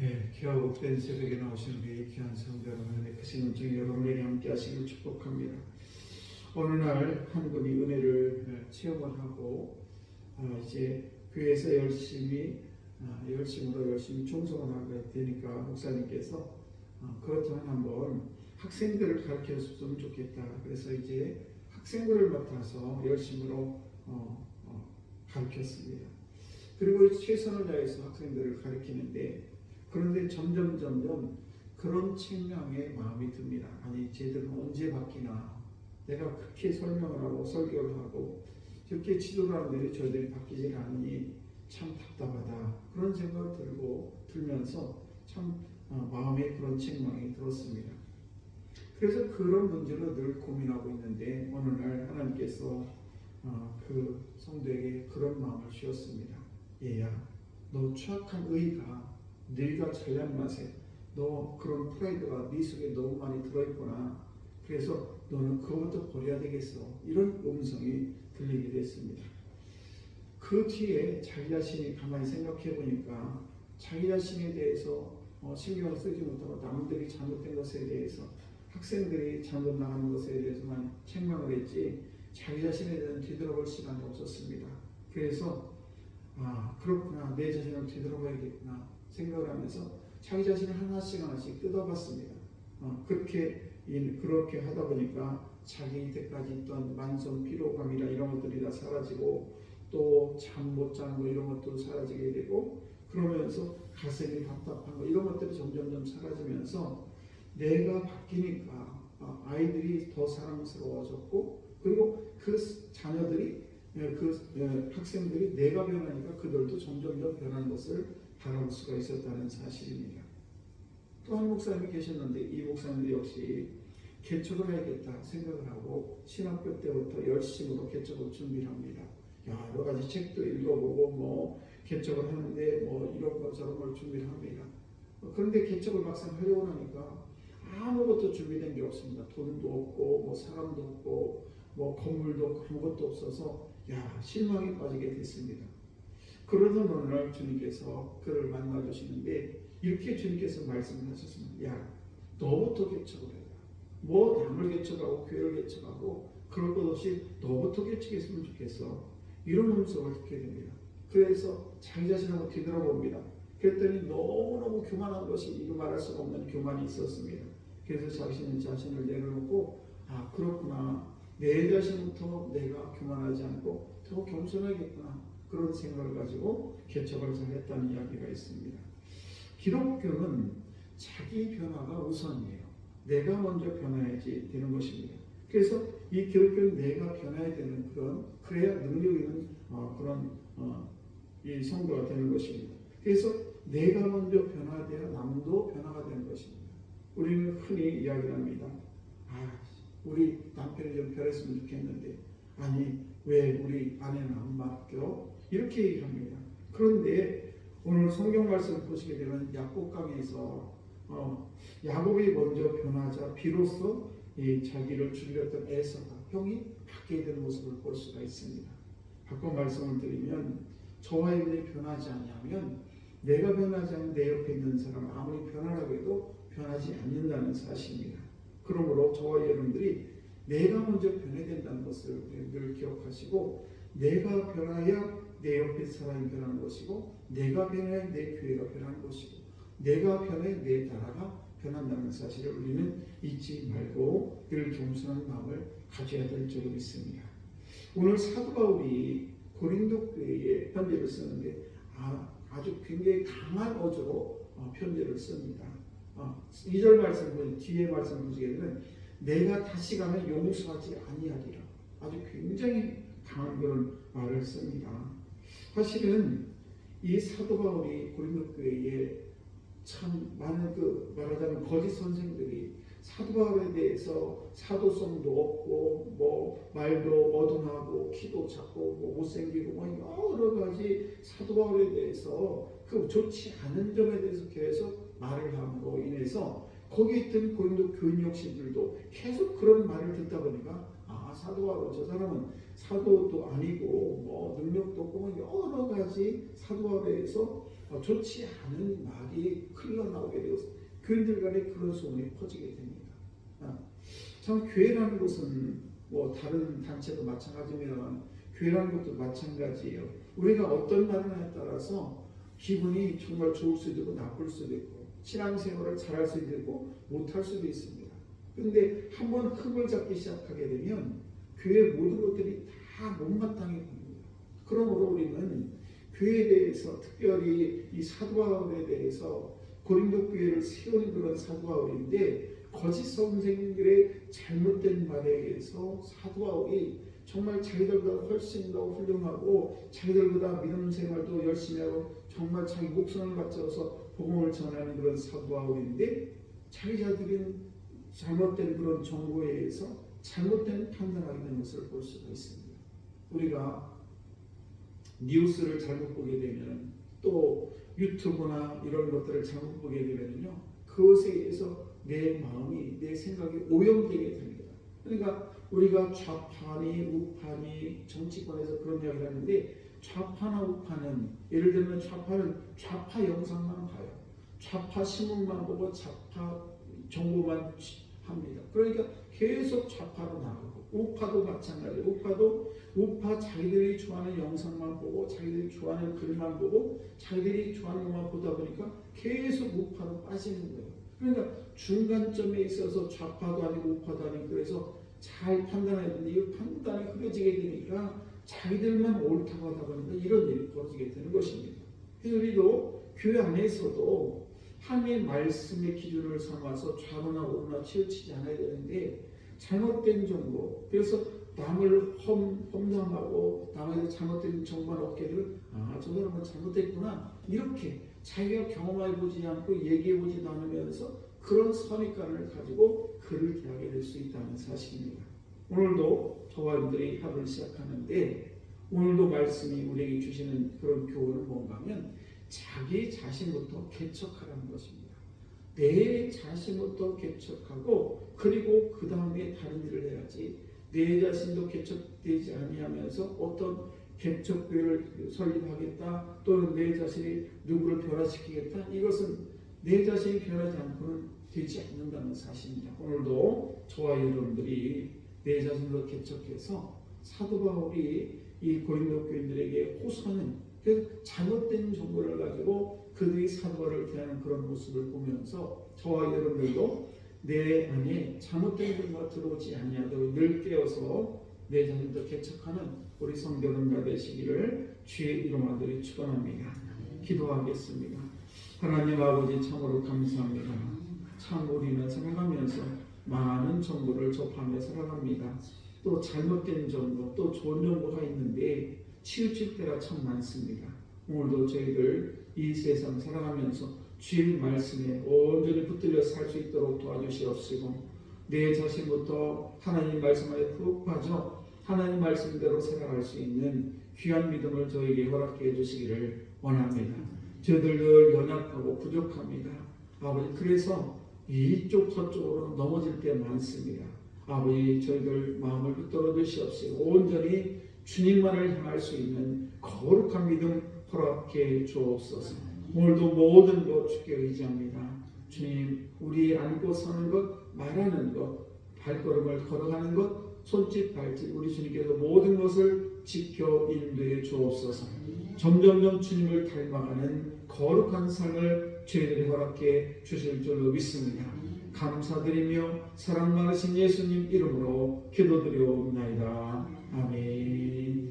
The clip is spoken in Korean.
네, 귀하고 복된 새벽에 나오시는 우리 귀한 성도 여러분의 크신 은총이 여러분에게 함께 하시길 축복합니다. 어느 날 한 분이 은혜를 체험을 하고 이제 교회에서 열심으로 충성을 하게 되니까 목사님께서 그렇다면 한번 학생들을 가르쳐 줬으면 좋겠다. 그래서 이제 학생들을 맡아서 열심으로 가르쳤습니다. 그리고 최선을 다해서 학생들을 가르치는데 그런데 점점 그런 책망에 마음이 듭니다. 아니 쟤들은 언제 바뀌나. 내가 그렇게 설명을 하고 설교를 하고 저렇게 지도를 하는데 저희들이 바뀌질 않으니 참 답답하다. 그런 생각을 들면서 참 마음에 그런 책망이 들었습니다. 그래서 그런 문제로 늘 고민하고 있는데 어느 날 하나님께서 그 성도에게 그런 마음을 주셨습니다. 얘야, 너 추악한 의가 네가 잘난 맛에 너 그런 프라이드가 네 속에 너무 많이 들어있구나. 그래서 너는 그것부터 버려야 되겠어. 이런 음성이 들리게 됐습니다. 그 뒤에 자기 자신이 가만히 생각해 보니까 자기 자신에 대해서 신경을 쓰지 못하고 남들이 잘못된 것에 대해서 학생들이 잘못 나가는 것에 대해서만 책망을 했지 자기 자신에 대해서는 뒤돌아볼 시간이 없었습니다. 그래서 그렇구나. 내 자신을 뒤돌아봐야겠구나 생각을 하면서 자기 자신을 하나씩 뜯어봤습니다. 그렇게 하다 보니까 자기 이때까지 있던 만성 피로감이나 이런 것들이 다 사라지고 또 잠 못 자는 거 이런 것도 사라지게 되고 그러면서 가슴이 답답한 거 이런 것들이 점점 사라지면서 내가 바뀌니까 아이들이 더 사랑스러워졌고 그리고 그 자녀들이 학생들이 내가 변하니까 그들도 점점 더 변하는 것을 바라볼 수가 있었다는 사실입니다. 또 한 목사님이 계셨는데 이 목사님도 역시 개척을 해야겠다 생각을 하고 신학교 때부터 열심으로 개척을 준비를 합니다. 여러 가지 책도 읽어보고 개척을 하는데 이런 거 저런 걸 준비를 합니다. 그런데 개척을 막상 하려고 하니까 아무것도 준비된 게 없습니다. 돈도 없고 사람도 없고 건물도 없고 아무것도 없어서 실망에 빠지게 됐습니다. 그러던 어느 날 주님께서 그를 만나 주시는데 이렇게 주님께서 말씀을 하셨습니다. 너부터 개척을 해라. 남을 개척하고 교회를 개척하고 그럴 것 없이 너부터 개척했으면 좋겠어. 이런 음성을 듣게 됩니다. 그래서 자기 자신을 뒤돌아봅니다. 그랬더니 너무너무 교만한 것이 이루 말할 수가 없는 교만이 있었습니다. 그래서 자신을 내려놓고 그렇구나. 내 자신부터 내가 교만하지 않고 더 겸손하겠구나. 그런 생각을 가지고 개척을 잘했다는 이야기가 있습니다. 기독교는 자기 변화가 우선이에요. 내가 먼저 변화해야지 되는 것입니다. 그래서 이 기독교는 내가 변화해야 되는 그래야 능력 있는 이 성도가 되는 것입니다. 그래서 내가 먼저 변화돼야 남도 변화가 되는 것입니다. 우리는 흔히 이야기를 합니다. 우리 남편이 좀 변했으면 좋겠는데 왜 우리 아내는 안 바뀌어? 이렇게 얘기합니다. 그런데 오늘 성경 말씀을 보시게 되면 야곱 강에서 야곱이 먼저 변하자 비로소 자기를 죽였던 에서가 형이 바뀌게 되는 모습을 볼 수가 있습니다. 바꿔 말씀을 드리면 저와 여러분이 변하지 않으면 내가 변하지 않으면 내 옆에 있는 사람은 아무리 변하라고 해도 변하지 않는다는 사실입니다. 그러므로 저와 여러분들이 내가 먼저 변해야 된다는 것을 늘 기억하시고 내가 변해야 내 옆에 사람이 변하는 것이고 내가 변해야 내 교회가 변하는 것이고 내가 변해 내 나라가 변한다는 사실을 우리는 잊지 말고 늘 겸손한 마음을 가져야 될 줄로 믿습니다. 오늘 사도 바울이 고린도 교회에 편지를 쓰는데 아주 굉장히 강한 어조로 편지를 씁니다. 2절 말씀 보시 뒤에 말씀 보시게 되면 내가 다시 가면 용서하지 아니하리라. 아주 굉장히 강한 그런 말을 씁니다. 사실은 이 사도 바울이 고린도 교회에 참 많은 말하자면 거짓 선생들이 사도 바울에 대해서 사도성도 없고 말도 어둔하고 키도 작고 못생기고 여러 가지 사도 바울에 대해서 좋지 않은 점에 대해서 계속 말을 함으로 인해서 거기에 있던 고린도 교인 역신들도 계속 그런 말을 듣다 보니까 사도 바울 저 사람은 사도도 아니고 능력도 없고 여러 가지 사도 바울에 대해서 좋지 않은 말이 흘러나오게 되어서 교인들 간에 그런 소문이 퍼지게 됩니다. 참 교회라는 것은 뭐 다른 단체도 마찬가지입니다만 교회라는 것도 마찬가지예요. 우리가 어떤 나라에 따라서 기분이 정말 좋을 수도 있고 나쁠 수도 있고 신앙생활을 잘할 수도 있고 못할 수도 있습니다. 그런데 한번 흠을 잡기 시작하게 되면 교회 모든 것들이 다 못마땅해 보입니다. 그러므로 우리는 교회에 대해서 특별히 이 사도 바울에 대해서 고린도 교회를 세운 그런 사도 바울인데 거짓 선생들의 잘못된 말에 의해서 사도 바울이 정말 자기들보다 훨씬 더 훌륭하고 자기들보다 믿음 생활도 열심히 하고 정말 자기 목숨을 바쳐서 복음을 전하는 그런 사도 바울인데 자기들은 잘못된 그런 정보에 의해서 잘못된 판단하게 되는 것을 볼 수가 있습니다. 우리가 뉴스를 잘못 보게 되면 또 유튜브나 이런 것들을 잘못 보게 되면요 그것에 의해서 내 마음이 내 생각이 오염되게 됩니다. 그러니까 우리가 좌파니 우파니 정치권에서 그런 이야기를 하는데 좌파나 우파는 예를 들면 좌파는 좌파 영상만 봐요. 좌파 신문만 보고 좌파 정보만 합니다. 그러니까 계속 좌파로 나가고 우파도 마찬가지예요. 우파 자기들이 좋아하는 영상만 보고 자기들이 좋아하는 글만 보고 자기들이 좋아하는 것만 보다 보니까 계속 우파로 빠지는 거예요. 그러니까 중간점에 있어서 좌파도 아니고 우파도 아니고 그래서 잘 판단해야 되는데 이 판단이 흐려지게 되니까 자기들만 옳다고 하다 보니까 이런 일이 벌어지게 되는 것입니다. 그래서 우리도 교회 안에서도 하나님의 말씀의 기준을 삼아서 좌로나 우로나 치우치지 않아야 되는데 잘못된 정보 그래서 남을 험담하고 남에서 잘못된 정보를 얻게 되면 저 사람은 잘못됐구나 이렇게 자기가 경험해보지 않고 얘기해보지 않으면서 그런 선입관을 가지고 그를 대하게 될 수 있다는 사실입니다. 오늘도 저와 여러분들이 학을 시작하는데 오늘도 말씀이 우리에게 주시는 그런 교훈은 뭔가 하면 자기 자신부터 개척하라는 것입니다. 내 자신부터 개척하고 그리고 그 다음에 다른 일을 해야지 내 자신도 개척되지 아니하면서 어떤 개척교회를 설립하겠다 또는 내 자신이 누구를 변화시키겠다 이것은 내 자신이 변하지 않고는 되지 않는다는 사실입니다. 오늘도 저와 여러분들이 내 자신도 개척해서 사도 바울이 이 고린도 교인들에게 호소하는 그래서 잘못된 정보를 가지고 그들이 사도 바울을 대하는 그런 모습을 보면서 저와 여러분들도 내 안에 잘못된 것만 들어오지 아니하도록 늘 깨어서 내 자신도 개척하는 우리 성도들 되시기를 주의 이름으로 드리 축원합니다. 기도하겠습니다. 하나님 아버지 참으로 감사합니다. 참 우리는 살아가면서 많은 정보를 접하며 살아갑니다. 또 잘못된 정보, 또 좋은 정보가 있는데 치우칠 때가 참 많습니다. 오늘도 저희들 이 세상 살아가면서 주의 말씀에 온전히 붙들려 살 수 있도록 도와주시옵시고 내 자신부터 하나님 말씀 안에 푹 빠져 하나님 말씀대로 살아갈 수 있는 귀한 믿음을 저에게 허락해 주시기를 원합니다. 저희들 늘 연약하고 부족합니다. 아버지 그래서 이쪽 저쪽으로 넘어질 때 많습니다. 아버지 저희들 마음을 붙들어 주시옵시고 온전히 주님만을 향할 수 있는 거룩한 믿음 허락해 주옵소서. 오늘도 모든 것 주께 의지합니다. 주님 우리 안고 서는 것 말하는 것 발걸음을 걸어가는 것 손짓 발짓 우리 주님께서 모든 것을 지켜 인도해 주옵소서. 점점점 주님을 닮아가는 거룩한 삶을 저희들이 허락해 주실 줄로 믿습니다. 감사드리며 사랑 많으신 예수님 이름으로 기도드리옵나이다. 아멘.